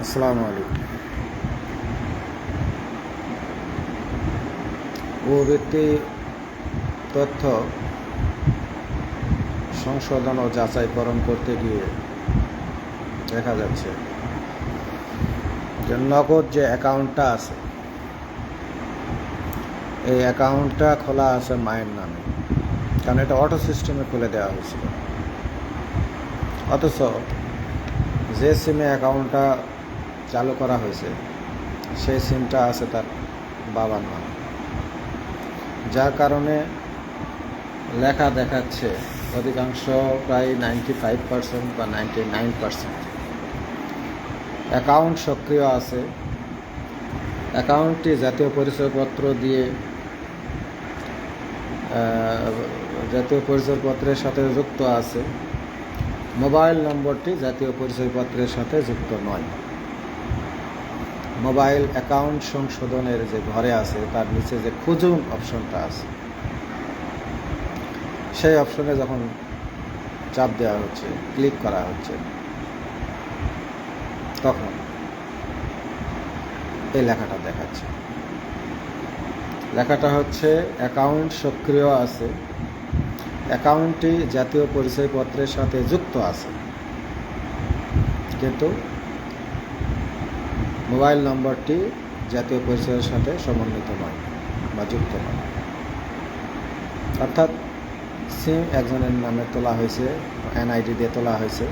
আসসালামু আলাইকুম। ও ব্যক্তি তথ্য সংশোধন ও যাচাইকরণ করতে গিয়ে দেখা যাচ্ছে যে নগদ যে অ্যাকাউন্টটা আছে, এই অ্যাকাউন্টটা খোলা আছে মায়ের নামে, কারণ এটা অটো সিস্টেমে খুলে দেওয়া হয়েছিল। অথচ যে সিমে অ্যাকাউন্টটা চালু করা হয়েছে সেই সিমটা আছে তার বাবার নামে, যার কারণে লেখা দেখাচ্ছে অধিকাংশ প্রায় 95% বা 99% অ্যাকাউন্ট সক্রিয় আছে। অ্যাকাউন্টটি জাতীয় পরিচয়পত্র দিয়ে জাতীয় পরিচয়পত্রের সাথে যুক্ত আছে, মোবাইল নম্বরটি জাতীয় পরিচয়পত্রের সাথে যুক্ত নয়। মোবাইল অ্যাকাউন্ট সংশোধনের যে ঘরে আছে তার নিচে যে খুঁজুন অপশনটা আছে, সেই অপশনে যখন চাপ দেওয়া হচ্ছে, ক্লিক করা হচ্ছে, তখন এই লেখাটা দেখাচ্ছে। লেখাটা হচ্ছে অ্যাকাউন্ট সক্রিয় আছে, অ্যাকাউন্টটি জাতীয় পরিচয়পত্রের সাথে যুক্ত আছে, কিন্তু মোবাইল নম্বরটি জাতীয় পরিচয়ের সাথে সমন্বিত নয় বা যুক্ত নয়। অর্থাৎ সিম একজনের নামে তোলা হয়েছে, এনআইডি দিয়ে তোলা হয়েছে,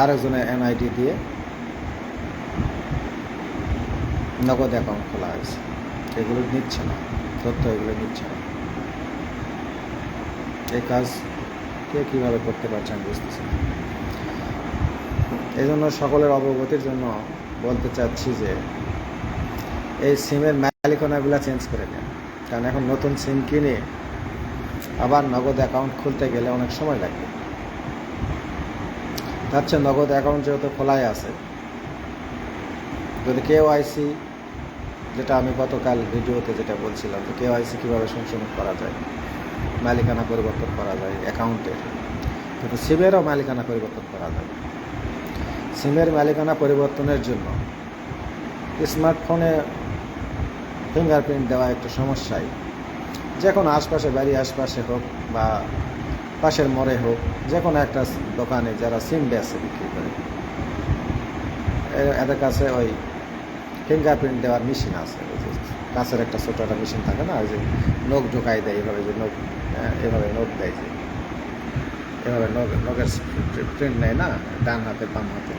আর একজনের এনআইডি দিয়ে নগদ অ্যাকাউন্ট খোলা হয়েছে। এগুলো নিচ্ছে না, তথ্য এগুলো নিচ্ছে না। এই কাজ কে কীভাবে করতে পারছে আমি বুঝতেছি না। এই জন্য সকলের অবগতির জন্য বলতে চাচ্ছি যে এই সিমের মালিকানাগুলো চেঞ্জ করে নেন, কারণ এখন নতুন সিম কিনে আবার নগদ অ্যাকাউন্ট খুলতে গেলে অনেক সময় লাগবে। তার চেয়ে নগদ অ্যাকাউন্ট যেহেতু খোলাই আছে, যদি কেওআইসি, যেটা আমি গতকাল ভিডিওতে যেটা বলছিলাম যে কেওআইসি কীভাবে সংশোধন করা যায়, মালিকানা পরিবর্তন করা যায় অ্যাকাউন্টের, কিন্তু সিমেরও মালিকানা পরিবর্তন করা যায়। সিমের মালিকানা পরিবর্তনের জন্য স্মার্টফোনে ফিঙ্গারপ্রিন্ট দেওয়া একটু সমস্যায়, যে কোনো আশপাশে, বাড়ির আশপাশে হোক বা পাশের মোড়ে হোক, যে কোনো একটা দোকানে যারা সিম বেচে বিক্রি করে, এদের কাছে ওই ফিঙ্গারপ্রিন্ট দেওয়ার মেশিন আছে। কাছের একটা ছোটো একটা মেশিন থাকে না, ওই যে নখ ঢোকাই দেয়, এভাবে যে নখ, এভাবে নখ দেয়, যে এভাবে নখের প্রিন্ট নেয় না ডান হাতে বাম হাতে,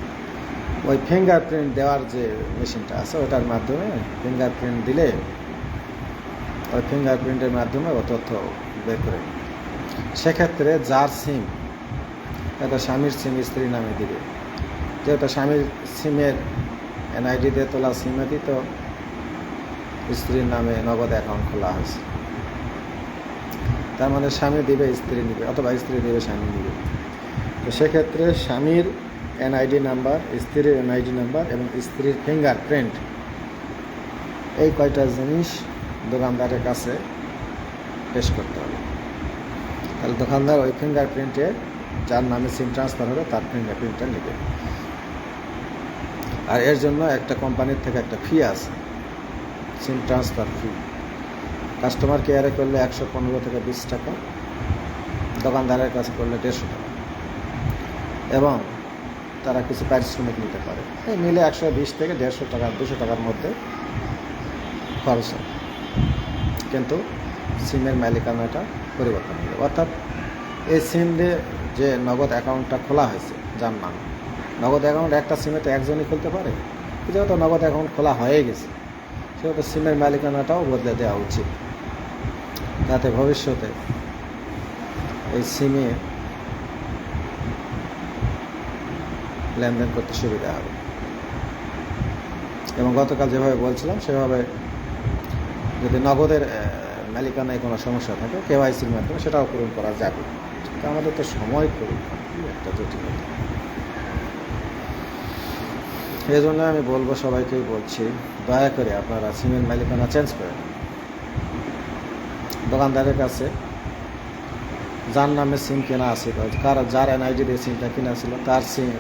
ওই ফিঙ্গারপ্রিন্ট দেওয়ার যে মেশিনটা আছে ওটার মাধ্যমে ফিঙ্গারপ্রিন্ট দিলে ওই ফিঙ্গারপ্রিন্টের মাধ্যমে ও তথ্য বের করে। সেক্ষেত্রে যার সিম, এটা স্বামীর সিম স্ত্রীর নামে দিবে, যেহেতু স্বামীর সিমের এনআইডি দিয়ে তোলা সিমেরই তো স্ত্রীর নামে নগদ অ্যাকাউন্ট খোলা হয়েছে, তার মানে স্বামী দিবে স্ত্রী নিবে, অথবা স্ত্রী দিবে স্বামী নিবে। তো সেক্ষেত্রে স্বামীর এনআইডি নাম্বার, স্ত্রীর এনআইডি নাম্বার এবং স্ত্রীর ফিঙ্গারপ্রিন্ট, এই কয়টা জিনিস দোকানদারের কাছে পেশ করতে হবে। তাহলে দোকানদার ওই ফিঙ্গারপ্রিন্টে যার নামে সিম ট্রান্সফার হবে তার ফিঙ্গারপ্রিন্টটা নেবে। আর এর জন্য একটা কোম্পানির থেকে একটা ফি আছে, সিম ট্রান্সফার ফি। কাস্টমার কেয়ারে করলে 115 থেকে 20 টাকা, দোকানদারের কাছে করলে 150 টাকা, এবং তারা কিছু পারিশ্রমিক নিতে পারে। এই মিলে 120 থেকে 150 টাকা, 200 টাকার মধ্যে খরচ হয়, কিন্তু সিমের মালিকানাটা পরিবর্তন হবে। অর্থাৎ এই সিম দিয়ে যে নগদ অ্যাকাউন্টটা খোলা হয়েছে যার নাম, নগদ অ্যাকাউন্ট একটা সিমে তো একজনই খুলতে পারে, যেহেতু নগদ অ্যাকাউন্ট খোলা হয়ে গেছে সেহেতু সিমের মালিকানাটাও বদলে দেওয়া উচিত, যাতে ভবিষ্যতে এই সিমে লেনদেন করতে সুবিধা হবে। এবং গতকাল যেভাবে বলছিলাম সেভাবে যদি নগদের মালিকানায় কোনো সমস্যা থাকে কেওআইসির মাধ্যমে সেটাও পূরণ করা যাবে। তো আমাদের তো সময় খুবই একটা জটিলতা। এই জন্য আমি বলবো, সবাইকেই বলছি, দয়া করে আপনারা সিমের মালিকানা চেঞ্জ করেন। দোকানদারের কাছে যার নামে সিম কেনা আছে, যার এনআইডি দিয়ে সিমটা কেনা ছিল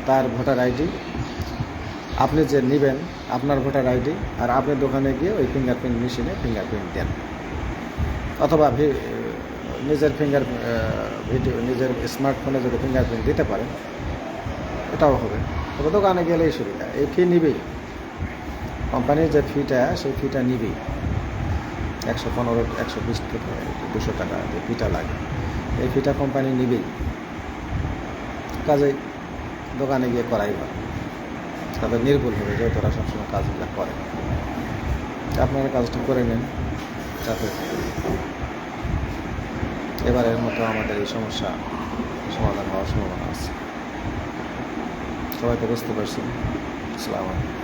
তার ভোটার আইডি, আপনি যে নেবেন আপনার ভোটার আইডি, আর আপনি দোকানে গিয়ে ওই ফিঙ্গারপ্রিন্ট মেশিনে ফিঙ্গারপ্রিন্ট দেন, অথবা নিজের নিজের স্মার্টফোনে যদি ফিঙ্গারপ্রিন্ট দিতে পারেন এটাও হবে। তবে দোকানে গেলেই সুবিধা, এই ফি নিবেই, কোম্পানির যে ফিটা সেই ফিটা নিবেই, 115 120 থেকে 200 টাকা যে ফিটা লাগে এই ফিটা কোম্পানি নিবেই। কাজেই দোকানে গিয়ে করাই ভালো, তবে নির্ভুল হবে, যেহেতু ওরা সবসময় কাজগুলো করে। আপনারা কাজটা করে নেন, যাতে এবারের মতো আমাদের এই সমস্যা সমাধান হওয়ার সম্ভাবনা আছে। সবাই তো বুঝতে পারছি। আসসালামু আলাইকুম।